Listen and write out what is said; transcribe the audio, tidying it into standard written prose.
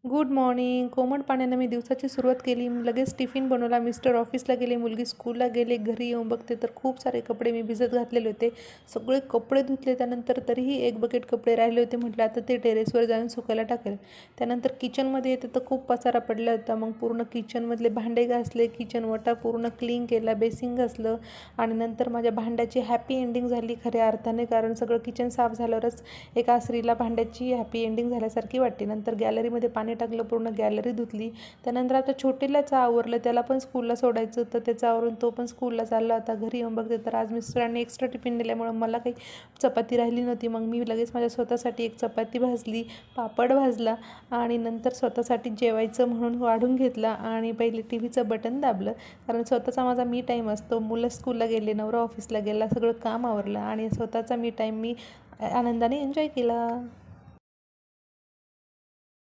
Good morning. कोमट पाण्यानं मी दिवसाची सुरुवात केली. लगेच टिफिन बनवला. मिस्टर ऑफिसला गेले, मुलगी स्कूलला गेले. घरी येऊन बघते तर खूप सारे कपडे मी भिजत घातलेले होते. सगळे कपडे धुतले. त्यानंतर तरीही एक बकेट कपडे राहिले होते. म्हटलं आता ते टेरेसवर जाऊन सुकायला टाकेल. त्यानंतर किचनमध्ये येते तर खूप पसारा पडला होता. मग पूर्ण किचनमधले भांडे घासले, किचन वटा पूर्ण क्लीन केला, बेसिंग घासलं आणि नंतर माझ्या भांड्याची हॅपी एंडिंग झाली खऱ्या अर्थाने. कारण सगळं किचन साफ झाल्यावरच एका स्त्रीला भांड्याची हॅपी एंडिंग झाल्यासारखी वाटते. नंतर गॅलरीमध्ये पाणी टाकलं, पूर्ण गॅलरी धुतली. त्यानंतर आता छोटीलाच आवरलं, त्याला पण स्कूलला सोडायचं तर त्याचं आवरून तो पण स्कूलला चालला होता. घरी येऊन बघते तर आज मिस्टरांनी एक्स्ट्रा टिफिन दिल्यामुळं मला काही चपाती राहिली नव्हती. मग मी लगेच माझ्या स्वतःसाठी एक चपाती भाजली, पापड भाजला आणि नंतर स्वतःसाठी जेवायचं म्हणून वाढून घेतला आणि पहिले टी व्हीचं बटन दाबलं. कारण स्वतःचा माझा मी टाईम असतो. मुलं स्कूलला गेले, नवरा ऑफिसला गेला, सगळं काम आवरलं आणि स्वतःचा मी टाईम मी आनंदाने एन्जॉय केला.